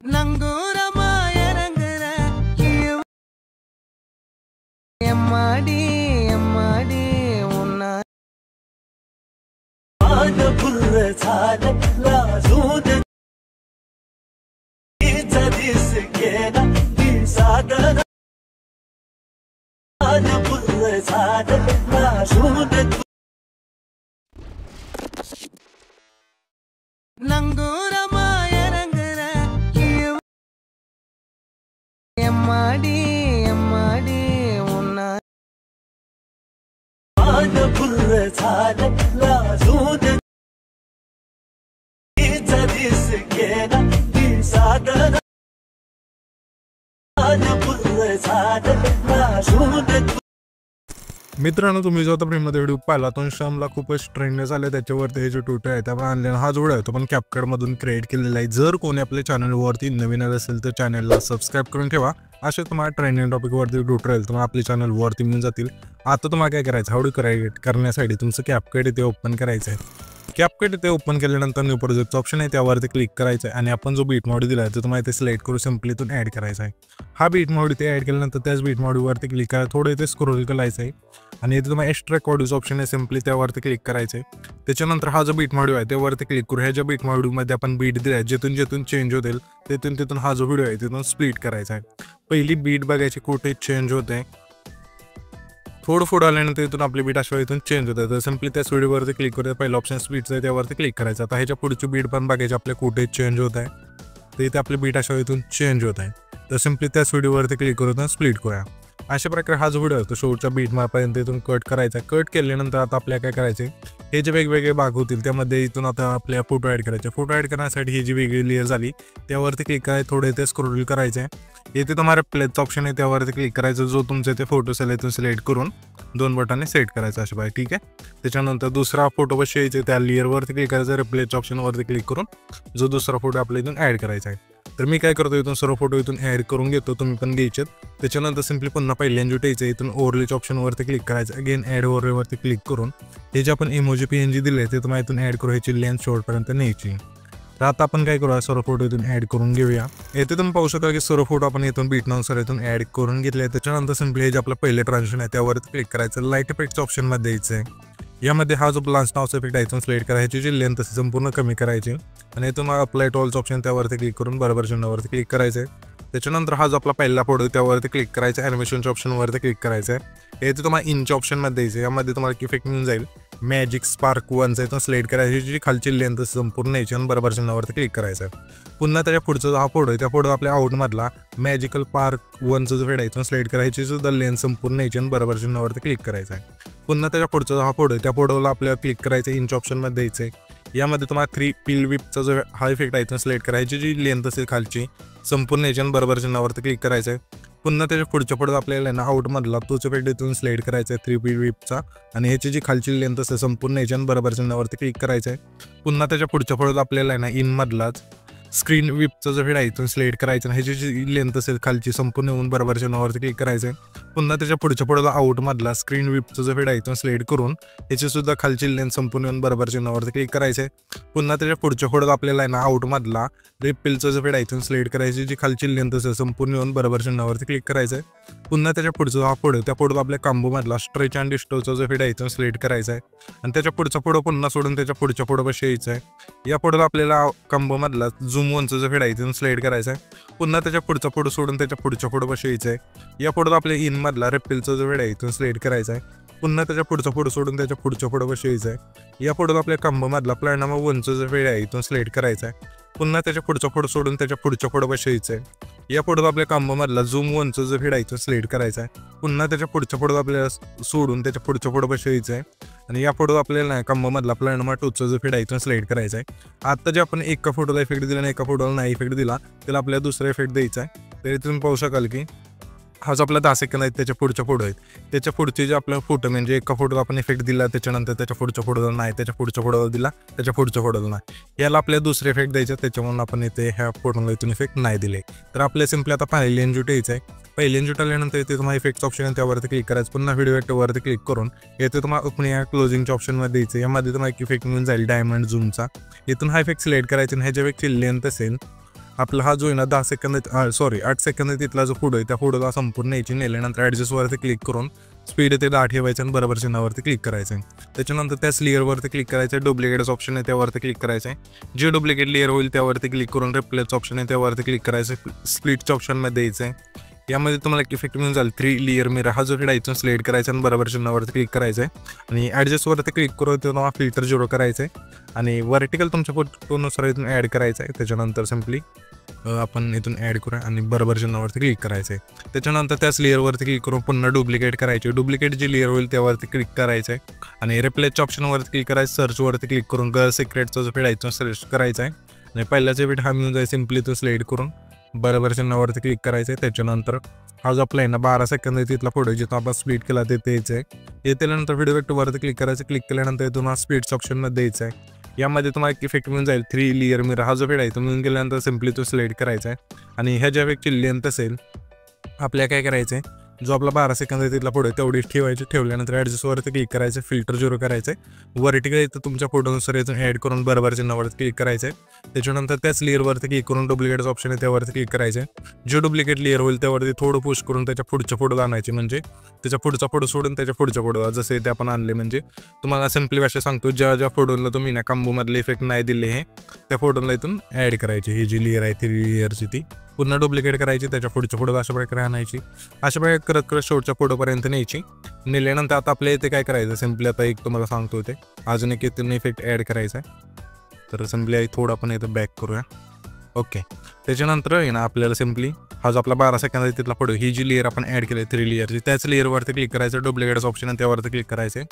நங்கூரமா இறங்குற எம்மாடி எம்மாடி உன்ன புற சாதலா சூத இச்சதிஸ் கேனா தி சாதன புற சாதலா சூத நங்கூரமா இறங்குற எம்மாடி எம்மாடி உன்ன புற சாதலா சூத இச்சதிஸ் கேனா தி சாதன புற சாதலா சூத मित्रांनो, तुम्ही जो आता प्रेममध्ये व्हिडिओ पाहिला तो इंस्टाग्रामला खूपच ट्रेंड झाले. त्याच्यावरती हे जे ट्विटर आहे त्यामुळे आणलेला हा जोड आहे तो पण कॅपकटमधून क्रिएट केलेला आहे. जर कोणी आपल्या चॅनलवरती नवीन आलं असेल तर चॅनलला सबस्क्राईब करून ठेवा. असे तुम्हाला ट्रेंडिंग टॉपिकवरती ट्विटर राहील तुम्हाला आपल्या चॅनलवरती मिळून जातील. आता तुम्हाला काय करायचं, हावडी करण्यासाठी तुमचं कॅपकट इथे ओपन करायचं आहे. कॅपकट इथे ओपन केल्यानंतर न्यू प्रोजेक्टचं ऑप्शन आहे त्यावरती क्लिक करायचं आहे आणि आपण जो बीट मॉड दिला आहे तो तुम्हाला इथे सिलेक्ट करून सिम्पली इथून ॲड करायचा आहे. हा बीट मॉड इथे ॲड केल्यानंतर त्याच बीट मॉडवरती क्लिक करा, थोडं इथे स्क्रोल करायचं आहे आणि इथे तुम्हाला एक्स्ट्रॅक्ट ऑडिओचं ऑप्शन आहे, सिम्पली त्यावरती क्लिक करायचं आहे. त्याच्यानंतर हा जो बीट मॉड आहे त्यावरती क्लिक करू. ह्या ज्या बीट मॉडमध्ये आपण बीट दिला आहे जिथून चेंज होतील तिथून हा जो व्हिडिओ आहे तिथून स्प्लिट करायचा आहे. पहिली बीट बघायची कुठे चेंज होते, थोडं पुढं आल्यानंतर इथून आपली बीट अशा इथून चेंज होतं. तर सिम्पली त्याच व्हिडिओवरती क्लिक करूया. पहिलं ऑप्शन स्पीडचं आहे त्यावरती क्लिक करायचं. आता ह्याच्या पुढची बीट पण बघायची आपल्या कुठे चेंज होत आहे, तर इथे आपली बीट अशा इथून चेंज होत आहे. तर सिम्पली त्याच व्हिडिओवरती क्लिक करून स्प्लिट करूया. अशा प्रकारे हा जो व्हिडिओ आहे तो शेवटच्या बीट मार्पर्यंत इथून कट करायचा. कट केल्यानंतर आता आपल्याला काय करायचे, हे जे वेगवेगळे भाग होतील त्यामध्ये इथून आता आपल्या फोटो ॲड करायचे. फोटो ॲड करण्यासाठी ही जी वेगळी लेअर झाली त्यावरती क्लिक करायचं, थोडं इथे स्क्रोल करायचं आहे. इथे तुम्हाला प्लेचं ऑप्शन आहे त्यावरती क्लिक करायचं. जो तुमचे ते फोटो असेल इथून सिलेक्ट करून 2 बटनने सेट करायचं अशा पाहिजे, ठीक आहे. त्याच्यानंतर दुसरा फोटो कशी यायचे त्या लेअरवरती क्लिक करायचं, रिप्लेच्या ऑप्शनवरती क्लिक करून जो दुसरा फोटो आपल्या इथून ॲड करायचा आहे. तर मी काय करतो, इथून सर्व फोटो इथून ॲड करून घेतो, तुम्ही पण घ्यायचेत. त्याच्यानंतर सिम्पली पुन्हा पहिल्यांदा यायचं, इथून ओव्हरलेच्या ऑप्शनवरती क्लिक करायचं. अगेन ॲड ओव्हरलेवरती क्लिक करून हे जे आपण इमोजी PNG दिले ते तुम्हाला इथून ॲड करू, ह्याची लेन्थ शेवटपर्यंत न्यायची. तर आता आपण काय करूया, सर्व फोटो इथून ॲड करून घेऊया. येथे तुम्ही पाहू शकता की सर्व फोटो आपण इथून बीटनुसार इथून ॲड करून घेतले. त्याच्यानंतर सिम्पली हे जे आपलं पहिले ट्रान्झिशन आहे त्यावरती क्लिक करायचं. लाईट इफेक्टच्या ऑप्शनमध्ये द्यायचं आहे. यामध्ये हा जो ब्लास्ट नावाचा इफेक्ट आहे इथून सिलेक्ट करायची, जी लेंथ असेल संपूर्ण कमी करायची आणि इथून अप्लाय टू ऑलचं ऑप्शन त्यावरती क्लिक करून बरोबर चिन्हावरती क्लिक करायचं आहे. त्याच्यानंतर हा जो आपला पहिला फोटो त्यावरती क्लिक करायचा, ॲनिमेशनच्या ऑप्शनवरती क्लिक करायचं आहे. इथे तुम्हाला इनच्या ऑप्शनमध्ये द्यायचं. यामध्ये तुम्हाला इफेक्ट मिळून जाईल. मॅजिक स्पार्क 1चं इथून सिलेक्ट करायची, जी खालची लेंथ संपूर्ण यायची आणि बरोबर चिन्हावरती क्लिक करायचं आहे. पुन्हा त्याच्या पुढचा जो हा फोटो आहे त्या फोटो आपल्या आउटमधला मॅजिकल पार्क 1चं जो फेड आहे इथून सिलेक्ट करायची, सुद्धा लेंथ संपूर्ण यायची आणि बरोबर चिन्हावरती क्लिक करायचं आहे. पुन्हा त्याच्या पुढचा जो हा फोटो आहे त्या फोटोला आपल्याला क्लिक करायचं, इंच ऑप्शनमध्ये द्यायचं आहे. यामध्ये तुम्हाला 3 पिल विपचा जो हा इफेक्ट आहे इथून सिलेक्ट करायची, जी लेंथ असेल खालची संपूर्ण यायची आणि बरोबर चिन्हावरती क्लिक करायचं आहे. पुन्हा त्याच्या पुढच्या फोटो आपल्याला ना आउटमधला तोच इफेक्ट इथून सिलेक्ट करायचा आहे 3 पिल विपचा आणि ह्याची जी खालची लेंथ असेल संपूर्ण यायची आणि बरोबर चिन्हावरती क्लिक करायचं आहे. पुन्हा त्याच्या पुढच्या फोटोत आपल्याला ना इनमधलाच स्क्रीन विपचं जो फेड आहे इथून सिलेक्ट करायचं आणि ह्याची जी लेंथ असेल खालची संपूर्ण येऊन बरोबर चिन्हावरती क्लिक करायचं आहे. पुन्हा त्याच्या पुढच्या फोटोला आउटमधला स्क्रीन विपचं जो फेड आहे इथून सिलेक्ट करून ह्याची सुद्धा खालची लेंथ संपूर्ण येऊन बरोबर चिन्हावरती क्लिक करायचं आहे. पुन्हा त्याच्या पुढच्या फोटोत आपल्याला ना आउटमधला रिपिलचं जो फेड आहे इथून सिलेक्ट करायची, जी खालची लेंथ असेल संपूर्ण येऊन बरोबर चिन्हावरती क्लिक करायचं आहे. पुन्हा त्याच्या पुढचा हा फोटो त्या फोटोत आपल्या कांबोमधला स्ट्रेच अँड डिस्टोचा जो फेड आहे इथून सिलेक्ट करायचा आहे आणि त्याच्या पुढचा फोटो पुन्हा सोडून त्याच्या पुढच्या फोटोपाशी यायचं आहे. या फोटोला आपल्याला कांबोमधला झूम 1चं जो फेड आहे इथून सिलेक्ट करायचा आहे. पुन्हा त्याच्या पुढचा फोटो सोडून त्याच्या पुढच्या फोटोपाशी यायचं आहे. या फोटोत आपल्या इनमधला रिपिलचा जो फेड आहे इथून सिलेक्ट करायचा आहे. पुन्हा त्याच्या पुढचा फोटो सोडून त्याच्या पुढच्या फोटोपाशी यायचं आहे. या फोटोत आपल्या कांबोमधला प्लॅनम 1चं जो फेड आहे इथून सिलेक्ट करायचा आहे. पुन्हा त्याच्या पुढचा फोटो सोडून त्याच्या पुढच्या फोटोपाशी यायचं आहे. या फोटोत आपल्या कांबोमधला झूम 1चं जो फेड आहे इथून सिलेक्ट करायचा आहे. पुन्हा त्याच्या पुढच्या फोटोत आपल्याला सोडून त्याच्या पुढच्या फोटोपाशी यायचं आहे आणि या फोटोत आपल्याला कांबोमधला प्लॅनम 2चं जो फेड आहे इथून सिलेक्ट करायचा आहे. आता जे आपण एका फोटोला इफेक्ट दिला आणि एका फोटोला नाही इफेक्ट दिला त्याला आपल्याला दुसरा इफेक्ट द्यायचा आहे. तरी तुम्ही पाहू शकाल की हा जो आपला 10 सेकंद आहेत त्याच्या पुढच्या फोटो आहेत त्याच्या पुढचे जे आपला फोटो म्हणजे एका फोटोला आपण इफेक्ट दिला त्याच्यानंतर त्याच्या पुढच्या फोटोला नाही, त्याच्या पुढच्या फोटोला दिला त्याच्या पुढच्या फोटोला नाही, याला आपल्याला दुसरे इफेक्ट द्यायचे. त्याच्यामुळे आपण इथे ह्या फोटोला इथून इफेक्ट नाही दिले. तर आपल्या सिम्पली आता पहिले एन्जूट यायचं आहे. पहिले एन्जूट आल्यानंतर इथे तुम्हाला इफेक्टचं ऑप्शन आहे त्यावरती क्लिक करायचं. पुन्हा व्हिडिओ इफेक्टवरती क्लिक करून येथे तुम्हाला ओपन या क्लोजिंगच्या ऑप्शनमध्ये द्यायचं. यामध्ये तुम्हाला एक इफेक्ट मिळून जाईल डायमंड झूमचा. इथून हा इफेक्ट सिलेक्ट करायचा आणि ह्याच्या इफेक्टची लेंथ असेल आपला हा जो आहे ना 10 सेकंद 8 सेकंद तिथला जो फोटो आहे त्या फोटोला संपूर्ण यायची नेल्यानंतर ॲडजस्टवरती क्लिक करून स्पीड ते 10 ठेवायचं आणि बरोबर चिन्हावरती क्लिक करायचं आहे. त्याच्यानंतर त्याच लेअरवरती क्लिक करायचं आहे. डुप्लिकेट्स ऑप्शन आहे त्यावरती क्लिक करायचं आहे. जे डुप्लिकेट लेअर होईल त्यावरती क्लिक करून रिप्लेस ऑप्शन आहे त्यावरती क्लिक करायचं आहे. स्प्लिटच्या ऑप्शनमध्ये द्यायचं आहे. यामध्ये तुम्हाला एक इफेक्ट मिळून जाईल 3 लेअर मिरर. हा जो हिडायचा स्लेड करायचा आणि बरोबर चिन्हावरती क्लिक करायचं आहे आणि ॲडजस्टवरती क्लिक करून तेव्हा फिल्टर 0 करायचं आहे आणि व्हर्टिकल तुमच्या फोटोनुसार इथून ॲड करायचं आहे. त्याच्यानंतर सिम्पली आपण इथून ॲड करूया आणि बरोबर चिन्हावरती क्लिक करायचं आहे. त्याच्यानंतर त्याच लेअरवरती क्लिक करून पुन्हा डुप्लिकेट करायचे. डुप्लिकेट जी लेअर होईल त्यावरती क्लिक करायचं आहे आणि रिप्लेसच्या ऑप्शनवरती क्लिक करायचं. सर्चवरती क्लिक करून गर्ल सिक्रेटचा जो फिडायचा सर्च करायचा आहे आणि पहिल्याचा इफेक्ट हा मिळून जाईल. सिम्पली तो स्लेड करून बरोबर चिन्हावरती क्लिक करायचं आहे. त्याच्यानंतर हा जो आपला आहे ना 12 सेकंद तिथला फोटो जिथं आपण स्प्लिट केला ते द्यायचं आहे. येत्यानंतर व्हिडिओ इफेक्टवरती क्लिक करायचं. क्लिक केल्यानंतर इथून हा स्प्लिटच्या ऑप्शनमध्ये द्यायचं आहे. यामध्ये तुम्हाला एक इफेक्ट मिळून जाईल 3 लेअर मिरर. हा जो फेड आहे तो मिळून गेल्यानंतर सिम्पली तो सिलेक्ट करायचा आहे आणि ह्या ज्या इफेक्टची लेंथ असेल आपल्याला काय करायचं आहे जो आपला 12 सेकंद तिथला फोटो आहे तेवढीच ठेवायची. ठेवल्यानंतर ॲडजस्टवरती क्लिक करायचं. फिल्टर 0 करायचं आहे. व्हर्टिकल इथं तुमच्या फोटोनुसार इथून ॲड करून बरोबर चिन्हावरती क्लिक करायचं आहे. त्याच्यानंतर त्याच लेअरवरती क्लिक करून डुप्लिकेट्स ऑप्शन आहे त्यावरती क्लिक करायचं आहे. जो डुप्लिकेट लेअर होईल त्यावरती थोडं पुश करून त्याच्या पुढच्या फोटो आणायचे. म्हणजे त्याच्या पुढचा फोटो सोडून त्याच्या पुढच्या फोटो जसे ते आपण आणले. म्हणजे तुम्हाला सिम्पली भाषा सांगतो ज्या ज्या फोटोला तुम्ही ना कांबूमधले इफेक्ट नाही दिले हे त्या फोटोला इथून ॲड करायचे. ही जी लेअर आहे 3 लेअरची ती पुन्हा डुप्लिकेट करायची. त्याच्या पुढच्या फोटो अशा प्रकारे आणायची. अशा प्रकारे करत करत शेवटच्या फोटोपर्यंत न्यायची. नेल्यानंतर आता आपल्या इथे काय करायचं सिम्पली आता एक तुम्हाला सांगतो ते अजून एक इथून इफेक्ट ॲड करायचा आहे. तर सिम्पली थोडं आपण इथं बॅक करूया. ओके. त्याच्यानंतर आहे ना आपल्याला सिम्पली हा जो आपला 12 सेकंद तिथला फोटो ही जी लेअर आपण ॲड केली 3 लेअरची त्याच लेअरवरती क्लिक करायचं. डुप्लिकेट्स ऑप्शन आहे त्यावरती क्लिक करायचं.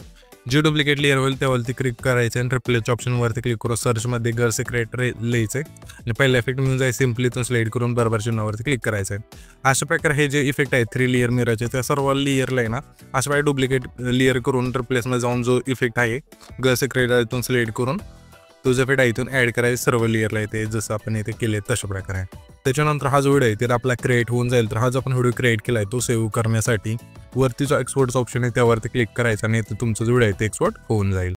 जे डुप्लिकेट लेअर होईल त्यावरती क्लिक करायचं आणि रिप्लेसच्या ऑप्शनवरती क्लिक करून सर्चमध्ये गर्ल सिक्रेट लिहायचं आहे आणि पहिला इफेक्ट मिळून जाईल. सिम्पली तो स्लाइड करून बरोबर चिन्हावरती क्लिक करायचं आहे. अशा प्रकारे हे जे इफेक्ट आहे 3 लेअर मिररचे त्या सर्व लेअरला आहे ना अशा प्रकारे डुप्लिकेट लेअर करून रिप्लेसमध्ये जाऊन जो इफेक्ट आहे गर्ल सिक्रेट इथून स्लाइड करून तो जो इफेक्ट आहे इथून ॲड करायचं सर्व लेअरला येते जसं आपण इथे केले तशा प्रकारे. त्याच्यानंतर हा जो व्हिडिओ आहे तर आपला क्रिएट होऊन जाईल. तर हा जो आपण व्हिडिओ क्रिएट केला आहे तो सेव्ह करण्यासाठी वरती जो एक्सपोर्टचा ऑप्शन आहे त्यावरती क्लिक करायचा आणि तुमचा जो व्हिडिओ आहे ते एक्सपोर्ट होऊन जाईल.